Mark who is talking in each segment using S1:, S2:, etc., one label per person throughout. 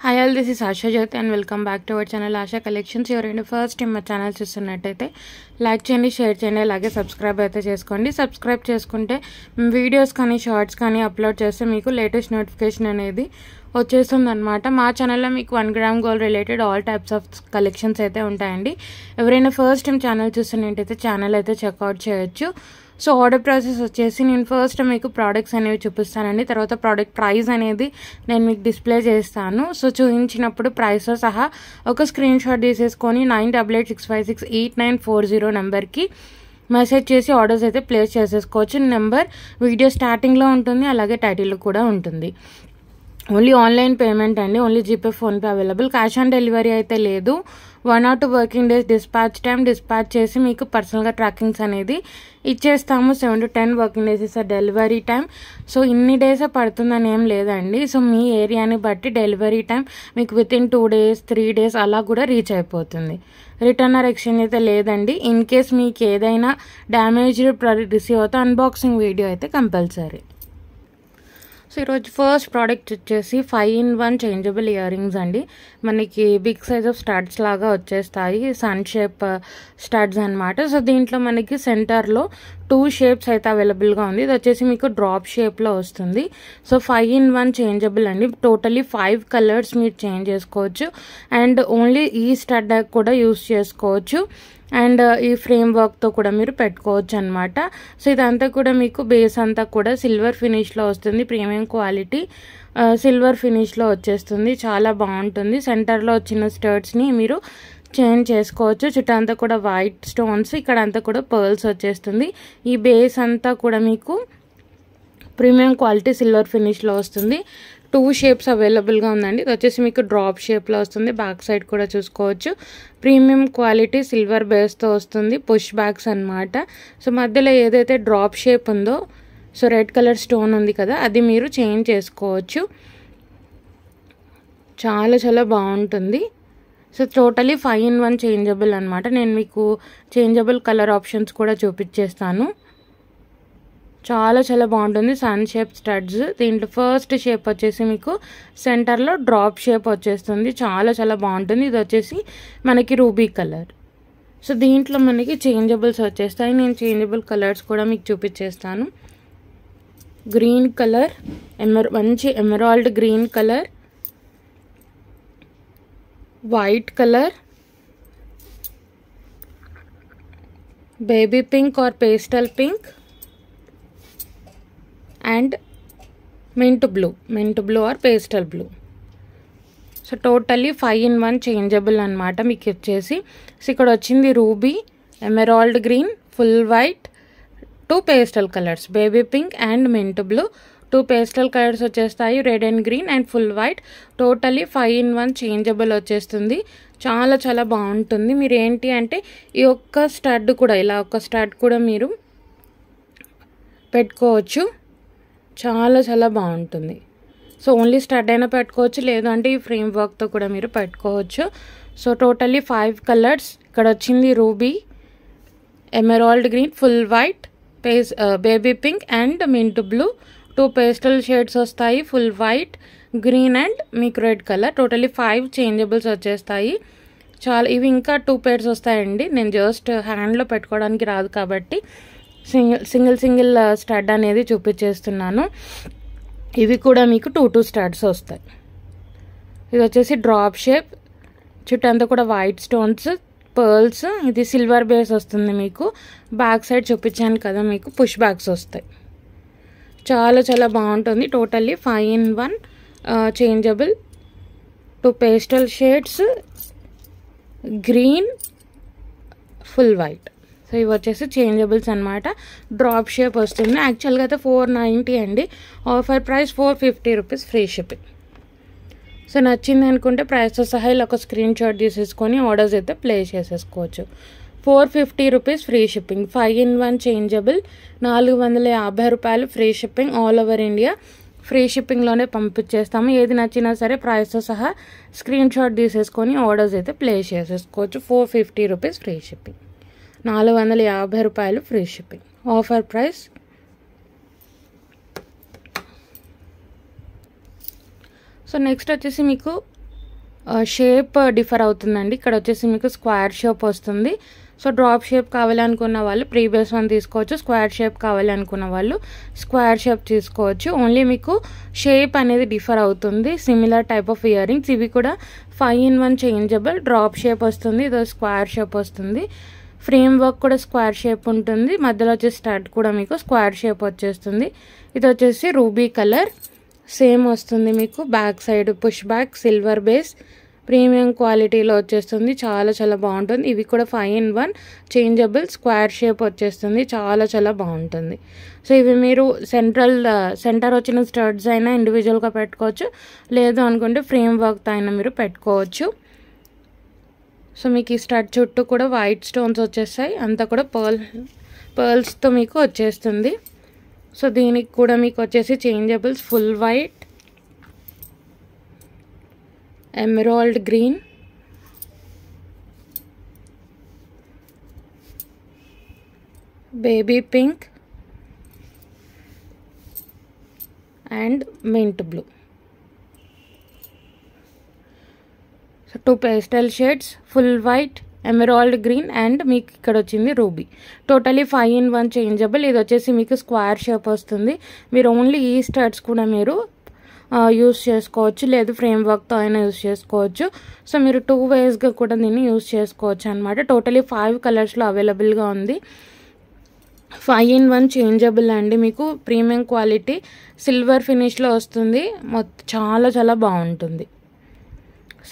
S1: Hi all, this is Asha Jyoti and welcome back to our channel Asha Collections. ఎవరైనా first time మా channel చూస్తున్నట్టయితే like చేయండి, share చేయండి, అలాగే subscribe అయితే చేసుకోండి. సబ్స్క్రైబ్ చేసుకుంటే వీడియోస్ కానీ షార్ట్స్ కానీ అప్లోడ్ చేస్తే మీకు లేటెస్ట్ నోటిఫికేషన్ అనేది వచ్చేస్తుంది అనమాట. మా ఛానల్లో మీకు 1 gram gold related all types of collections అయితే ఉంటాయండి. ఎవరైనా ఫస్ట్ టైం ఛానల్ చూస్తున్నట్టయితే ఛానల్ అయితే చెక్అవుట్ చేయొచ్చు. సో ఆర్డర్ ప్రాసెస్ వచ్చేసి నేను ఫస్ట్ మీకు ప్రోడక్ట్స్ అనేవి చూపిస్తానండి. తర్వాత ప్రోడక్ట్ ప్రైస్ అనేది నేను మీకు డిస్ప్లే చేస్తాను. సో చూపించినప్పుడు ప్రైస్తో సహా ఒక స్క్రీన్ షాట్ తీసేసుకొని 9886568940 నెంబర్కి మెసేజ్ చేసి ఆర్డర్స్ అయితే ప్లేస్ చేసేసుకోవచ్చు. నెంబర్ వీడియో స్టార్టింగ్లో ఉంటుంది, అలాగే టైటిల్లో కూడా ఉంటుంది. ఓన్లీ ఆన్లైన్ పేమెంట్ అండి. Only GPay, PhonePe available. Cash on delivery అయితే లేదు. 1 or 2 వర్కింగ్ డేస్ డిస్పాచ్ చేసి మీకు పర్సనల్గా ట్రాకింగ్స్ అనేది ఇచ్చేస్తాము. 7 to 10 working days is delivery time. So ఇన్ని డేసే పడుతుందని ఏం లేదండి. సో మీ ఏరియాని బట్టి డెలివరీ టైం మీకు వితిన్ 2 days 3 days అలా కూడా రీచ్ అయిపోతుంది. రిటర్న్ ఆర్ ఎక్స్చేంజ్ అయితే లేదండి. ఇన్ కేస్ మీకు ఏదైనా డ్యామేజ్డ్ ప్రోడక్ట్ రిసీవ్ అవుతే అన్బాక్సింగ్ వీడియో అయితే కంపల్సరీ. సో ఈరోజు ఫస్ట్ ప్రోడక్ట్ వచ్చేసి 5-in-1 చేంజబుల్ ఇయర్ రింగ్స్ అండి. మనకి బిగ్ సైజ్ ఆఫ్ స్టడ్స్ లాగా వచ్చేస్తాయి, సన్ షేప్ స్టడ్స్ అనమాట. సో దీంట్లో మనకి సెంటర్లో 2 షేప్స్ అయితే అవైలబుల్గా ఉంది. ఇది వచ్చేసి మీకు డ్రాప్ షేప్లో వస్తుంది. సో 5-in-1 చేంజబుల్ అండి. టోటలీ 5 కలర్స్ మీరు చేంజ్ చేసుకోవచ్చు అండ్ ఓన్లీ ఈ స్టడ్ కూడా యూస్ చేసుకోవచ్చు. అండ్ ఈ ఫ్రేమ్ వర్క్తో కూడా మీరు పెట్టుకోవచ్చు అనమాట. సో ఇదంతా కూడా మీకు బేస్ అంతా కూడా సిల్వర్ ఫినిష్లో వస్తుంది. ప్రీమియం క్వాలిటీ సిల్వర్ ఫినిష్లో వచ్చేస్తుంది. చాలా బాగుంటుంది. సెంటర్లో వచ్చిన స్టర్ట్స్ని మీరు చేంజ్ చేసుకోవచ్చు. చుట్టంతా కూడా వైట్ స్టోన్స్, ఇక్కడ అంతా కూడా పర్ల్స్ వచ్చేస్తుంది. ఈ బేస్ అంతా కూడా మీకు ప్రీమియం క్వాలిటీ సిల్వర్ ఫినిష్లో వస్తుంది. 2 షేప్స్ అవైలబుల్గా ఉందండి. ఇది వచ్చేసి మీకు డ్రాప్ షేప్లో వస్తుంది. బ్యాక్ సైడ్ కూడా చూసుకోవచ్చు. ప్రీమియం క్వాలిటీ సిల్వర్ బేస్తో వస్తుంది. పుష్ బ్యాగ్స్ అనమాట. సో మధ్యలో ఏదైతే డ్రాప్ షేప్ ఉందో, సో రెడ్ కలర్ స్టోన్ ఉంది కదా, అది మీరు చేంజ్ చేసుకోవచ్చు. చాలా బాగుంటుంది. సో టోటలీ 5-in-1 చేంజబుల్ అనమాట. నేను మీకు చేంజబుల్ కలర్ ఆప్షన్స్ కూడా చూపించేస్తాను. చాలా బాగుంటుంది. Sun shape studs. దీంట్లో ఫస్ట్ షేప్ వచ్చేసి మీకు సెంటర్లో డ్రాప్ షేప్ వచ్చేస్తుంది. చాలా బాగుంటుంది. ఇది వచ్చేసి మనకి రూబీ కలర్. సో దీంట్లో మనకి చేంజబుల్స్ వచ్చేస్తాయి. నేను చేంజబుల్ కలర్స్ కూడా మీకు చూపించేస్తాను. గ్రీన్ కలర్, మంచి emerald green colour, white colour, baby pink or pastel pink and mint blue or pastel blue. So totally 5-in-1 changeable అనమాట. మీకు వచ్చేసి సో ఇక్కడ వచ్చింది ruby, emerald green, full white, 2 pastel colours, baby pink and mint blue. 2 pastel colours వచ్చేస్తాయి, red and green and full white. Totally 5-in-1 changeable వచ్చేస్తుంది. చాలా బాగుంటుంది. మీరు ఏంటి అంటే ఈ ఒక్క స్టడ్ కూడా, ఇలా ఒక స్టడ్ కూడా మీరు పెట్టుకోవచ్చు. చాలా బాగుంటుంది. సో ఓన్లీ స్టడ్ అయినా పెట్టుకోవచ్చు, లేదు అంటే ఈ ఫ్రేమ్ వర్క్తో కూడా మీరు పెట్టుకోవచ్చు. So totally 5 colours. ఇక్కడ వచ్చింది ruby, emerald green, full white, baby pink and mint blue. 2 pastel shades వస్తాయి, ఫుల్ వైట్, గ్రీన్ అండ్ మీకు రెడ్ కలర్. టోటలీ 5 చేంజబుల్స్ వచ్చేస్తాయి. ఇవి ఇంకా 2 పేర్స్ వస్తాయండి. నేను జస్ట్ హ్యాండ్లో పెట్టుకోవడానికి రాదు కాబట్టి సింగిల్ స్టడ్ అనేది చూపించేస్తున్నాను. ఇవి కూడా మీకు 2 స్టడ్స్ వస్తాయి. ఇది వచ్చేసి డ్రాప్ షేప్, చుట్టంతా కూడా వైట్ స్టోన్స్, పర్ల్స్. ఇది సిల్వర్ బేస్ వస్తుంది. మీకు బ్యాక్ సైడ్ చూపించాను కదా, మీకు పుష్ బ్యాగ్స్ వస్తాయి. చాలా బాగుంటుంది. Totally 5-in-1 changeable. 2 pastel shades, green, full white. So ఇవి వచ్చేసి చేంజబుల్స్ అనమాట. డ్రాప్ షేప్ వస్తుంది. యాక్చువల్గా అయితే 490 అండి. Offer price 450 rupees, free shipping. So నచ్చింది అనుకుంటే ప్రైస్తో సహా ఇలా ఒక స్క్రీన్ షాట్ తీసేసుకొని ఆర్డర్స్ అయితే ప్లేస్ చేసేసుకోవచ్చు. 450 rupees, free shipping. 5-in-1 changeable, 450 రూపాయలు, free shipping. All over India free షిప్పింగ్లోనే పంపించేస్తాము. ఏది నచ్చినా సరే ప్రైస్తో సహా స్క్రీన్ షాట్ తీసేసుకొని ఆర్డర్స్ అయితే ప్లేస్ చేసేసుకోవచ్చు. 450 రూపీస్, ఫ్రీ షిప్పింగ్. 450 రూపాయలు, free shipping. Offer price. So next వచ్చేసి మీకు షేప్ డిఫర్ అవుతుందండి. ఇక్కడ వచ్చేసి మీకు స్క్వేర్ షేప్ వస్తుంది. సో డ్రాప్ షేప్ కావాలనుకున్న వాళ్ళు ప్రీవియస్ వన్ తీసుకోవచ్చు. స్క్వేర్ షేప్ కావాలనుకున్న వాళ్ళు స్క్వేర్ షేప్ తీసుకోవచ్చు. ఓన్లీ మీకు షేప్ అనేది డిఫర్ అవుతుంది. Similar type of ear rings. ఇవి కూడా 5-in-1 చేంజబుల్. డ్రాప్ షేప్ వస్తుంది, ఇది స్క్వేర్ షేప్ వస్తుంది. ఫ్రేమ్ వర్క్ కూడా స్క్వేర్ షేప్ ఉంటుంది. మధ్యలో వచ్చే స్టడ్ కూడా మీకు స్క్వేర్ షేప్ వచ్చేస్తుంది. ఇది వచ్చేసి రూబీ కలర్ సేమ్ వస్తుంది మీకు. Back side push back silver base premium క్వాలిటీలో వచ్చేస్తుంది. చాలా చాలా బాగుంటుంది. ఇవి కూడా 5-in-1 చేంజబుల్ స్క్వేర్ షేప్ వచ్చేస్తుంది. చాలా చాలా బాగుంటుంది. సో ఇవి మీరు సెంటర్ వచ్చిన స్టడ్స్ అయినా ఇండివిజువల్గా పెట్టుకోవచ్చు, లేదు అనుకుంటే ఫ్రేమ్ వర్క్తో అయినా మీరు పెట్టుకోవచ్చు. సో మీకు ఈ స్టడ్ చుట్టూ కూడా వైట్ స్టోన్స్ వచ్చేస్తాయి. అంతా కూడా పర్ల్స్తో మీకు వచ్చేస్తుంది. సో దీనికి కూడా మీకు వచ్చేసి changeables full white, emerald green, baby pink and mint blue. So 2 pastel shades, full white, emerald green and మీకు ఇక్కడ వచ్చింది రూబీ. Totally 5-in-1 changeable. ఇది వచ్చేసి మీకు స్క్వేర్ షేప్ వస్తుంది. మీరు ఓన్లీ ఈ స్టడ్స్ కూడా మీరు యూస్ చేసుకోవచ్చు, లేదు ఫ్రేమ్ వర్క్తో అయినా యూస్ చేసుకోవచ్చు. సో మీరు 2 వేస్గా కూడా దీన్ని యూస్ చేసుకోవచ్చు అనమాట. టోటలీ 5 కలర్స్లో అవైలబుల్గా ఉంది. 5-in-1 చేంజబుల్ అండి. మీకు ప్రీమియం క్వాలిటీ సిల్వర్ ఫినిష్లో వస్తుంది. చాలా చాలా బాగుంటుంది.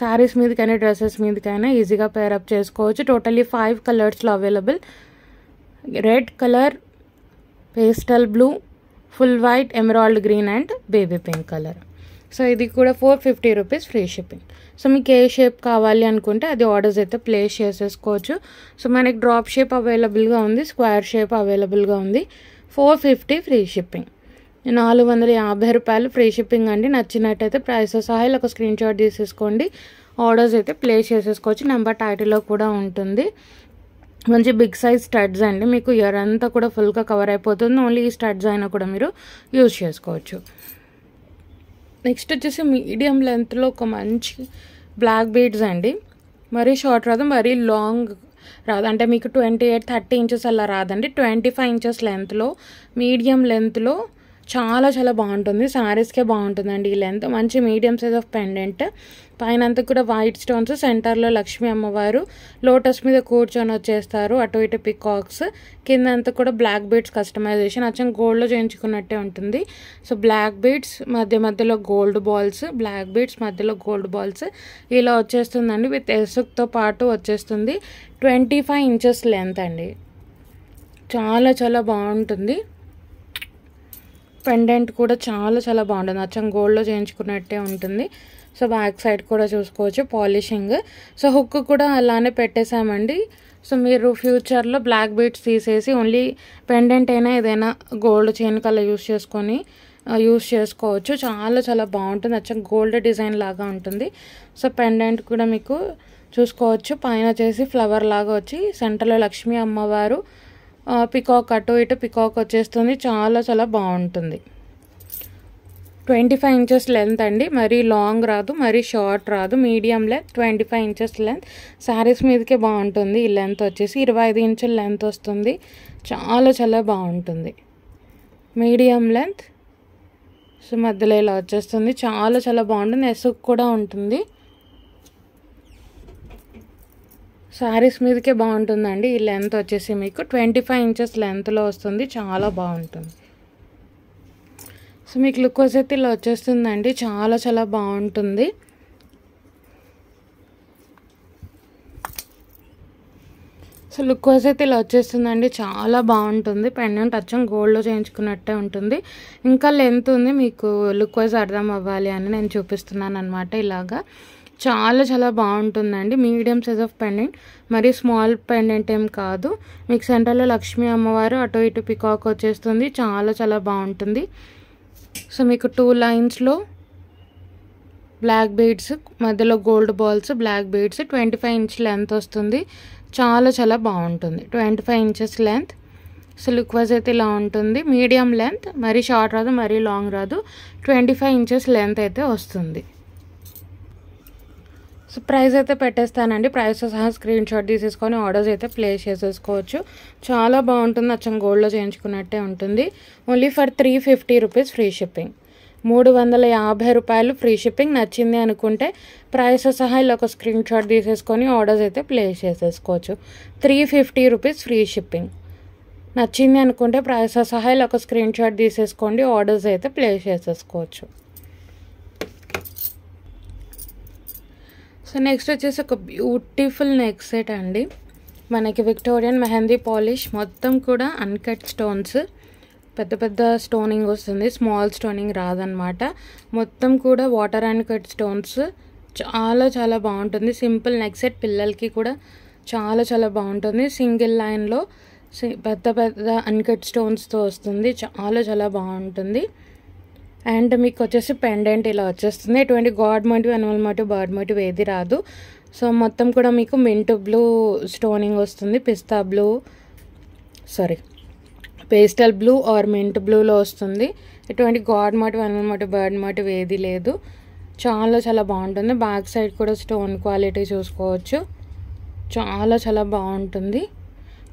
S1: శారీస్ మీదకైనా డ్రెస్సెస్ మీదకైనా ఈజీగా పేరప్ చేసుకోవచ్చు. టోటలీ 5 కలర్స్లో available. Red colour, pastel blue, full white, emerald green and baby pink colour. So ఇది కూడా 450 రూపీస్ ఫ్రీ షిప్పింగ్. సో మీకు ఏ షేప్ కావాలి అనుకుంటే అది ఆర్డర్స్ అయితే ప్లేస్ చేసేసుకోవచ్చు. సో మనకి డ్రాప్ షేప్ అవైలబుల్గా ఉంది, స్క్వేర్ షేప్ అవైలబుల్గా ఉంది. 450 ఫ్రీ షిప్పింగ్. 450 రూపాయలు ఫ్రీ షిప్పింగ్ అండి. నచ్చినట్టయితే ప్రైసెస్ సహా ఒక స్క్రీన్ షాట్ తీసేసుకోండి. ఆర్డర్స్ అయితే ప్లేస్ చేసేసుకోవచ్చు. నెంబర్ టైటిల్లో కూడా ఉంటుంది. మంచి బిగ్ సైజ్ స్టడ్స్ అండి. మీకు ఇయర్ అంతా కూడా ఫుల్గా కవర్ అయిపోతుంది. ఓన్లీ ఈ స్టడ్స్ అయినా కూడా మీరు యూజ్ చేసుకోవచ్చు. నెక్స్ట్ వచ్చేసి మీడియం లెంత్లో ఒక మంచి బ్లాక్ బీడ్స్ అండి. మరీ షార్ట్ రాదు, మరీ లాంగ్ రాదు. అంటే మీకు 28-30 ఇంచెస్ అలా రాదండి. 25 ఇంచెస్ లెంత్లో, మీడియం లెంత్లో చాలా చాలా బాగుంటుంది. శారీస్కే బాగుంటుందండి ఈ లెంత్. మంచి మీడియం సైజ్ ఆఫ్ పెండెంట్. పైన అంతా కూడా వైట్ స్టోన్స్, సెంటర్లో లక్ష్మీ అమ్మవారు లోటస్ మీద కూర్చొని వచ్చేస్తారు. అటు ఇటు పికాక్స్, కింద అంతా కూడా బ్లాక్ బీడ్స్ కస్టమైజేషన్. అచ్చం గోల్డ్లో చేయించుకున్నట్టే ఉంటుంది. సో బ్లాక్ బీడ్స్ మధ్యలో గోల్డ్ బాల్స్, బ్లాక్ బీడ్స్ మధ్యలో గోల్డ్ బాల్స్ ఇలా వచ్చేస్తుందండి. విత్ ఎసుక్తో పాటు వచ్చేస్తుంది. 25 ఇంచెస్ లెంత్ అండి. చాలా చాలా బాగుంటుంది. పెండెంట్ కూడా చాలా చాలా బాగుంటుంది. అచ్చం గోల్డ్లో చేయించుకున్నట్టే ఉంటుంది. సో బ్యాక్ సైడ్ కూడా చూసుకోవచ్చు పాలిషింగ్. సో హుక్ కూడా అలానే పెట్టేశామండి. సో మీరు ఫ్యూచర్లో బ్లాక్ బీడ్స్ తీసేసి ఓన్లీ పెండెంట్ అయినా ఏదైనా గోల్డ్ చైన్ కలర్ యూస్ చేసుకోవచ్చు. చాలా చాలా బాగుంటుంది. అచ్చం గోల్డ్ డిజైన్ లాగా ఉంటుంది. సో పెండెంట్ కూడా మీకు చూసుకోవచ్చు. పైన వచ్చేసి ఫ్లవర్ లాగా వచ్చి సెంటర్లో లక్ష్మీ అమ్మవారు, పికాక్ అటు ఇటు పికాక్ వచ్చేస్తుంది. చాలా చాలా బాగుంటుంది. 25 ఇంచెస్ లెంత్ అండి. మరీ లాంగ్ రాదు, మరీ షార్ట్ రాదు. Medium length 25 inches length. Saris మీదకే బాగుంటుంది. ఈ లెంత్ వచ్చేసి 25 ఇంచుల లెంత్ వస్తుంది. చాలా చాలా బాగుంటుంది. Medium length. సో మధ్యలో ఇలా వచ్చేస్తుంది. చాలా చాలా బాగుంటుంది. ఎసుక్ కూడా ఉంటుంది. శారీస్ మీదకే బాగుంటుందండి. ఈ లెంత్ వచ్చేసి మీకు 25 ఇంచెస్ లెంత్లో వస్తుంది. చాలా బాగుంటుంది. సో మీకు లుక్ అయితే ఇలా వచ్చేస్తుందండి. చాలా చాలా బాగుంటుంది. సో లుక్ వైజ్ అయితే ఇలా వచ్చేస్తుందండి. చాలా బాగుంటుంది. పెండెంట్ అచ్చం గోల్డ్లో చేయించుకున్నట్టే ఉంటుంది. ఇంకా లెంత్ ఉంది. మీకు లుక్ వైజ్ అర్థం అవ్వాలి అని నేను చూపిస్తున్నాను అనమాట. ఇలాగా చాలా చాలా బాగుంటుందండి. మీడియం సైజ్ ఆఫ్ పెండెంట్, మరి స్మాల్ పెండెంట్ ఏం కాదు. మీకు సెంటర్లో లక్ష్మీ అమ్మవారు, అటు ఇటు పికాక్ వచ్చేస్తుంది. చాలా చాలా బాగుంటుంది. సో మీకు 2 లైన్స్లో బ్లాక్ బీడ్స్, మధ్యలో gold balls, black beads, 25 inch length వస్తుంది. చాలా చాలా బాగుంటుంది. 25 inches length. So look wise అయితే ఇలా ఉంటుంది. మీడియం లెంత్, మరీ షార్ట్ రాదు, మరీ లాంగ్ రాదు. 25 ఇంచెస్ లెంత్ అయితే వస్తుంది. సో ప్రైస్ అయితే పెట్టేస్తానండి. ప్రైస్తో సహా స్క్రీన్ షాట్ తీసేసుకొని ఆర్డర్స్ అయితే ప్లేస్ చేసేసుకోవచ్చు. చాలా బాగుంటుంది, అచ్చం గోల్డ్లో చేయించుకున్నట్టే ఉంటుంది. Only for 350 rupees free shipping. 350 రూపాయలు ఫ్రీ షిప్పింగ్. నచ్చింది అనుకుంటే ప్రైస్తో సహా ఇలా ఒక స్క్రీన్ షాట్ తీసేసుకొని ఆర్డర్స్ అయితే ప్లేస్ చేసేసుకోవచ్చు. 350 రూపీస్ ఫ్రీ షిప్పింగ్. నచ్చింది అనుకుంటే ప్రైస్తో సహా ఇలా ఒక స్క్రీన్ షాట్ తీసేసుకోండి, ఆర్డర్స్ అయితే ప్లేస్ చేసేసుకోవచ్చు. సో నెక్స్ట్ వచ్చేసి ఒక బ్యూటిఫుల్ నెక్ సెట్ అండి. మనకి విక్టోరియన్ మెహందీ పాలిష్, మొత్తం కూడా అన్కట్ స్టోన్స్, పెద్ద పెద్ద స్టోనింగ్ వస్తుంది, స్మాల్ స్టోనింగ్ రాదనమాట. మొత్తం కూడా వాటర్ అండ్ కట్ స్టోన్స్. చాలా చాలా బాగుంటుంది. సింపుల్ నెక్ సెట్, పిల్లలకి కూడా చాలా చాలా బాగుంటుంది. సింగిల్ లైన్లో పెద్ద పెద్ద అన్కట్ స్టోన్స్తో వస్తుంది. చాలా చాలా బాగుంటుంది. అండ్ మీకు వచ్చేసి పెండెంట్ ఇలా వచ్చేస్తుంది. ఎటువంటి god motif, animal motif, bird motif ఏది రాదు. సో మొత్తం కూడా మీకు మింట్ బ్లూ స్టోనింగ్ వస్తుంది. పేస్టల్ బ్లూ ఆర్ మింట్ బ్లూలో వస్తుంది. ఎటువంటి god motif, animal motif, bird motif ఏది లేదు. చాలా చాలా బాగుంటుంది. బ్యాక్ సైడ్ కూడా స్టోన్ క్వాలిటీ చూసుకోవచ్చు. చాలా చాలా బాగుంటుంది.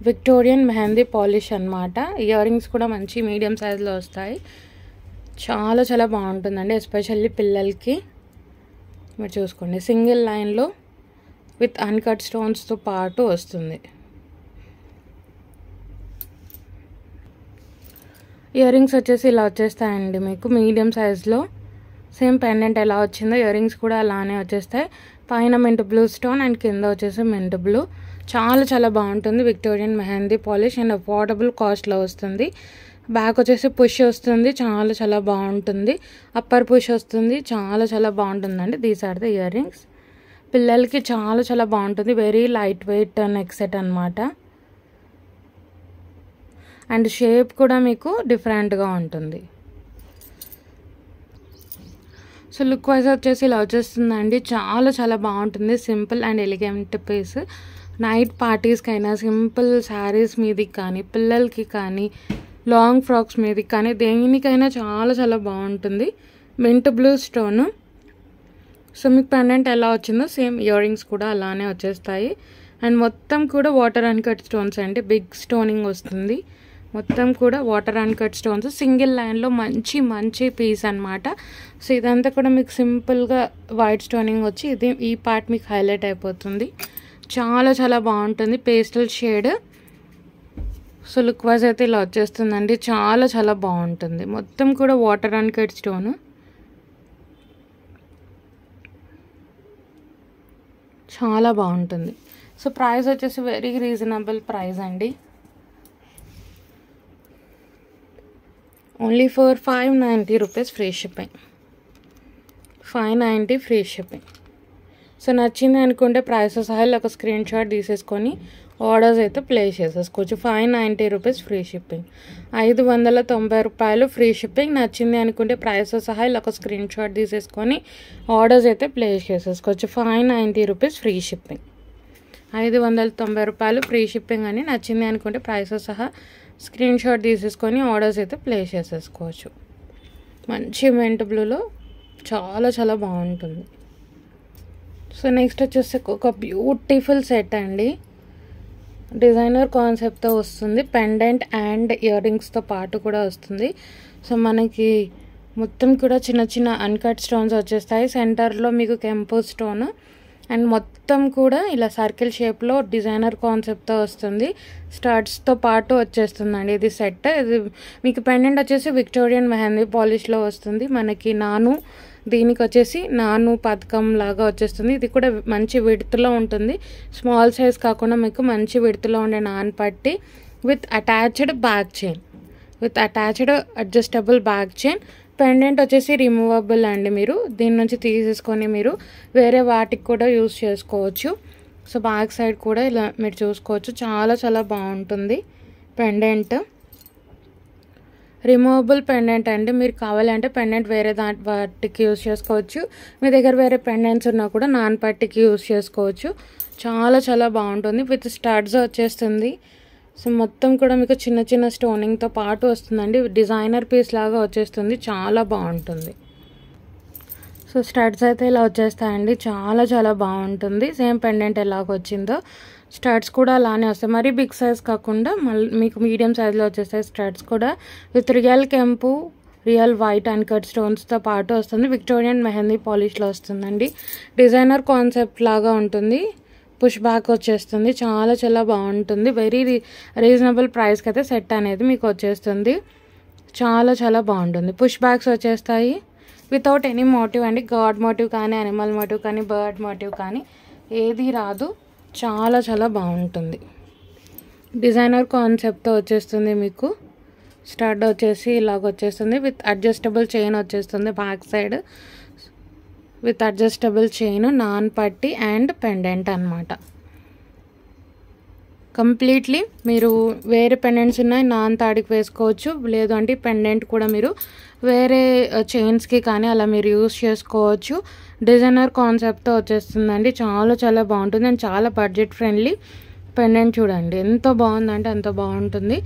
S1: విక్టోరియన్ మెహందీ పాలిష్ అన్నమాట. ఇయర్ రింగ్స్ కూడా మంచి మీడియం సైజులో వస్తాయి. చాలా చాలా బాగుంటుందండి, ఎస్పెషల్లీ పిల్లలకి. మీరు చూసుకోండి, సింగిల్ లైన్లో విత్ అన్కట్ స్టోన్స్తో పాటు వస్తుంది. ఇయర్ రింగ్స్ వచ్చేసి ఇలా వచ్చేస్తాయండి మీకు మీడియం సైజులో. సేమ్ పెండెంట్ ఎలా వచ్చిందో ఇయర్ రింగ్స్ కూడా అలానే వచ్చేస్తాయి. పైన మింట్ బ్లూ స్టోన్ అండ్ కింద వచ్చేసి మింట్ బ్లూ. చాలా చాలా బాగుంటుంది. Victorian mehndi polish and affordable కాస్ట్లో వస్తుంది. బ్యాక్ వచ్చేసి పుష్ వస్తుంది. చాలా చాలా బాగుంటుంది. అప్పర్ పుష్ వస్తుంది. చాలా చాలా బాగుంటుందండి. These are the earrings. పిల్లలకి చాలా చాలా బాగుంటుంది. Very light weight neck set అనమాట. అండ్ షేప్ కూడా మీకు డిఫరెంట్గా ఉంటుంది. సో లుక్ వైజ్ వచ్చేసి ఇలా వచ్చేస్తుందండి. చాలా చాలా బాగుంటుంది. Simple and elegant piece. Night పార్టీస్కైనా, సింపుల్ శారీస్ మీదకి కానీ, పిల్లలకి కానీ, లాంగ్ ఫ్రాక్స్ మీదకి కానీ, దేనికైనా చాలా చాలా బాగుంటుంది. Mint blue stone. సో మీకు పెండెంట్ ఎలా వచ్చిందో సేమ్ ఇయర్ రింగ్స్ కూడా అలానే వచ్చేస్తాయి. అండ్ మొత్తం కూడా వాటర్ అండ్ కట్ స్టోన్స్ అండి. బిగ్ స్టోనింగ్ వస్తుంది. మొత్తం కూడా water and cut stones, single లైన్లో మంచి మంచి పీస్ అనమాట. సో ఇదంతా కూడా మీకు సింపుల్గా వైట్ స్టోనింగ్ వచ్చి ఈ పార్ట్ మీకు హైలైట్ అయిపోతుంది. చాలా చాలా బాగుంటుంది. Pastel shade. So look wise అయితే ఇలా వచ్చేస్తుందండి. చాలా చాలా బాగుంటుంది. మొత్తం కూడా వాటర్ అండ్ కట్ స్టోన్. చాలా బాగుంటుంది. సో ప్రైస్ వచ్చేసి వెరీ రీజనబుల్ ప్రైస్ అండి. Only for 590 rupees free shipping. 590 free shipping. So నచ్చింది అనుకుంటే ప్రైస్ సహా ఒక స్క్రీన్ షాట్ తీసేసుకొని ఆర్డర్స్ అయితే ప్లేస్ చేసేసుకోవచ్చు. 590 రూపీస్ ఫ్రీ షిప్పింగ్. 590 రూపాయలు ఫ్రీ షిప్పింగ్. నచ్చింది అనుకుంటే ప్రైస్ సహా ఒక స్క్రీన్ షాట్ తీసేసుకొని ఆర్డర్స్ అయితే ప్లేస్ చేసేసుకోవచ్చు. 590 రూపీస్ ఫ్రీ షిప్పింగ్. 590 రూపాయలు ఫ్రీ షిప్పింగ్ అని. నచ్చింది అనుకుంటే ప్రైస్ సహా స్క్రీన్ షాట్ తీసేసుకొని ఆర్డర్స్ అయితే ప్లేస్ చేసేసుకోవచ్చు. మంచి మింట్ బ్లూలో చాలా చాలా బాగుంటుంది. సో నెక్స్ట్ వచ్చేసి ఒక బ్యూటిఫుల్ సెట్ అండి. డిజైనర్ కాన్సెప్ట్తో వస్తుంది. పెండెంట్ అండ్ ఇయర్ రింగ్స్తో పాటు కూడా వస్తుంది. సో మనకి మొత్తం కూడా చిన్న చిన్న అన్కట్ స్టోన్స్ వచ్చేస్తాయి. సెంటర్లో మీకు కెంపు స్టోన్ అండ్ మొత్తం కూడా ఇలా సర్కిల్ షేప్లో డిజైనర్ కాన్సెప్ట్తో వస్తుంది. స్టడ్స్తో పాటు వచ్చేస్తుందండి ఇది సెట్. ఇది మీకు పెండెంట్ వచ్చేసి విక్టోరియన్ మెహందీ పాలిష్లో వస్తుంది. మనకి దీనికి వచ్చేసి పథకం లాగా వచ్చేస్తుంది. ఇది కూడా మంచి విడ్త్లో ఉంటుంది. స్మాల్ సైజ్ కాకుండా మీకు మంచి విడ్త్లో ఉండే పట్టి with attached back chain, with attached adjustable back chain. Pendant వచ్చేసి రిమూవబుల్ అండి. మీరు దీని నుంచి తీసేసుకొని మీరు వేరే వాటికి కూడా యూస్ చేసుకోవచ్చు. సో బ్యాక్ సైడ్ కూడా ఇలా మీరు చూసుకోవచ్చు. చాలా చాలా బాగుంటుంది పెండెంట్. రిమూవబుల్ పెండెంట్ అండి. మీరు కావాలంటే పెండెంట్ వేరే వాటికి యూస్ చేసుకోవచ్చు. మీ దగ్గర వేరే పెండెంట్స్ ఉన్నా కూడా పట్టికి యూస్ చేసుకోవచ్చు. చాలా చాలా బాగుంటుంది. విత్ స్టడ్స్ వచ్చేస్తుంది. సో మొత్తం కూడా మీకు చిన్న చిన్న స్టోనింగ్తో పాటు వస్తుందండి. డిజైనర్ పీస్ లాగా వచ్చేస్తుంది. చాలా బాగుంటుంది. సో స్టడ్స్ అయితే ఇలా వచ్చేస్తాయండి, చాలా చాలా బాగుంటుంది. సేమ్ పెండెంట్ ఎలాగ వచ్చిందో స్టడ్స్ కూడా అలానే వస్తాయి, మరీ బిగ్ సైజ్ కాకుండా మళ్ళీ మీకు మీడియం సైజ్లో వచ్చేస్తాయి. స్టడ్స్ కూడా విత్ రియల్ కెంపు, రియల్ వైట్ అన్కట్ స్టోన్స్తో పాటు వస్తుంది. విక్టోరియన్ మెహందీ పాలిష్లో వస్తుందండి. డిజైనర్ కాన్సెప్ట్ లాగా ఉంటుంది. పుష్ బ్యాక్ వచ్చేస్తుంది, చాలా చాలా బాగుంటుంది. వెరీ రీజనబుల్ ప్రైస్కి అయితే సెట్ అనేది మీకు వచ్చేస్తుంది. చాలా చాలా బాగుంటుంది. పుష్ బ్యాక్స్ వచ్చేస్తాయి వితౌట్ ఎనీ మోటివ్ అండి. గాడ్ మోటివ్ కానీ, అనిమల్ మోటివ్ కానీ, బర్డ్ మోటివ్ కానీ ఏది రాదు. చాలా చాలా బాగుంటుంది. డిజైనర్ కాన్సెప్ట్తో వచ్చేస్తుంది మీకు. స్టడ్ వచ్చేసి ఇలాగ వచ్చేస్తుంది విత్ అడ్జస్టబుల్ చైన్ వచ్చేస్తుంది back side. With adjustable chain, non పట్టి అండ్ పెండెంట్ అనమాట. కంప్లీట్లీ మీరు వేరే పెండెంట్స్ ఉన్నాయి నాన్ తాడికి వేసుకోవచ్చు, లేదు అంటే పెండెంట్ కూడా మీరు వేరే చైన్స్కి కానీ అలా మీరు యూస్ చేసుకోవచ్చు. డిజైనర్ కాన్సెప్ట్తో వచ్చేస్తుందండి. చాలా చాలా బాగుంటుంది అండ్ చాలా బడ్జెట్ ఫ్రెండ్లీ పెండెంట్. చూడండి ఎంత బాగుందంటే అంత బాగుంటుంది.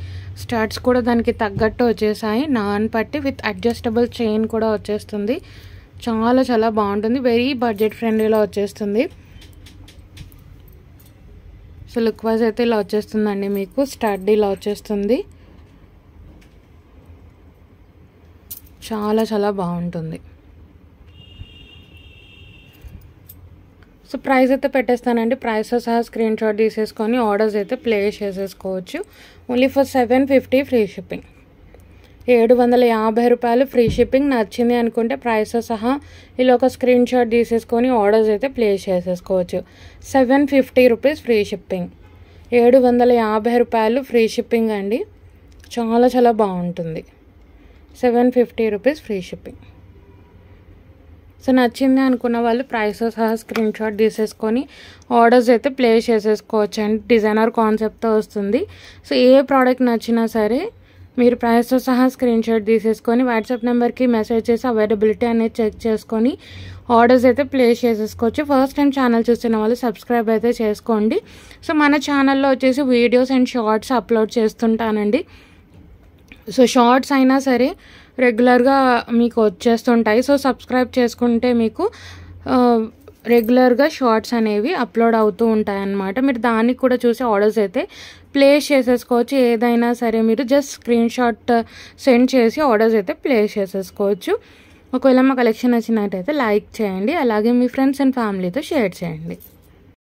S1: స్టడ్స్ కూడా దానికి తగ్గట్టు వచ్చేసాయి, నాన్ పట్టి విత్ అడ్జస్టబుల్ చైన్ కూడా వచ్చేస్తుంది. చాలా చాలా బాగుంటుంది, వెరీ బడ్జెట్ ఫ్రెండ్లీలో వచ్చేస్తుంది. సో లుక్ వైజ్ అయితే ఇలా వచ్చేస్తుందండి మీకు. స్టడ్ ఇలా వచ్చేస్తుంది, చాలా చాలా బాగుంటుంది. సో ప్రైస్ అయితే పెట్టేస్తానండి. ప్రైస్తో సహా స్క్రీన్ షాట్ తీసేసుకొని ఆర్డర్స్ అయితే ప్లేస్ చేసేసుకోవచ్చు. Only for 750 free shipping. 750 రూపాయలు ఫ్రీ షిప్పింగ్. నచ్చింది అనుకుంటే ప్రైస్తో సహా ఇలా ఒక స్క్రీన్ షాట్ తీసేసుకొని ఆర్డర్స్ అయితే ప్లేస్ చేసేసుకోవచ్చు. 750 రూపీస్ ఫ్రీ షిప్పింగ్. 750 రూపాయలు ఫ్రీ షిప్పింగ్ అండి. చాలా చాలా బాగుంటుంది. 750 రూపీస్ ఫ్రీ షిప్పింగ్. సో నచ్చింది అనుకున్న వాళ్ళు ప్రైస్తో సహా స్క్రీన్ షాట్ తీసేసుకొని ఆర్డర్స్ అయితే ప్లేస్ చేసేసుకోవచ్చు అండి. డిజైనర్ కాన్సెప్ట్తో వస్తుంది. సో ఏ ప్రోడక్ట్ నచ్చినా సరే మీరు ప్రైస్తో సహా స్క్రీన్ షాట్ తీసేసుకొని వాట్సాప్ నెంబర్కి మెసేజ్ చేసి అవైలబిలిటీ అనేది చెక్ చేసుకొని ఆర్డర్స్ అయితే ప్లేస్ చేసేసుకోవచ్చు. ఫస్ట్ టైం ఛానల్ చూస్తున్న వాళ్ళు సబ్స్క్రైబ్ అయితే చేసుకోండి. సో మన ఛానల్లో వచ్చేసి వీడియోస్ అండ్ షార్ట్స్ అప్లోడ్ చేస్తుంటానండి. సో షార్ట్స్ అయినా సరే రెగ్యులర్గా మీకు వచ్చేస్తుంటాయి. సో సబ్స్క్రైబ్ చేసుకుంటే మీకు రెగ్యులర్గా షార్ట్స్ అనేవి అప్లోడ్ అవుతూ ఉంటాయి అన్నమాట. మీరు దానికి కూడా చూసి ఆర్డర్స్ అయితే ప్లేస్ చేసేసుకోవచ్చు. ఏదైనా సరే మీరు జస్ట్ స్క్రీన్ షాట్ సెండ్ చేసి ఆర్డర్స్ అయితే ప్లేస్ చేసేసుకోవచ్చు. ఒకవేళ మా కలెక్షన్ నచ్చినట్టయితే లైక్ చేయండి, అలాగే మీ ఫ్రెండ్స్ అండ్ ఫ్యామిలీతో షేర్ చేయండి.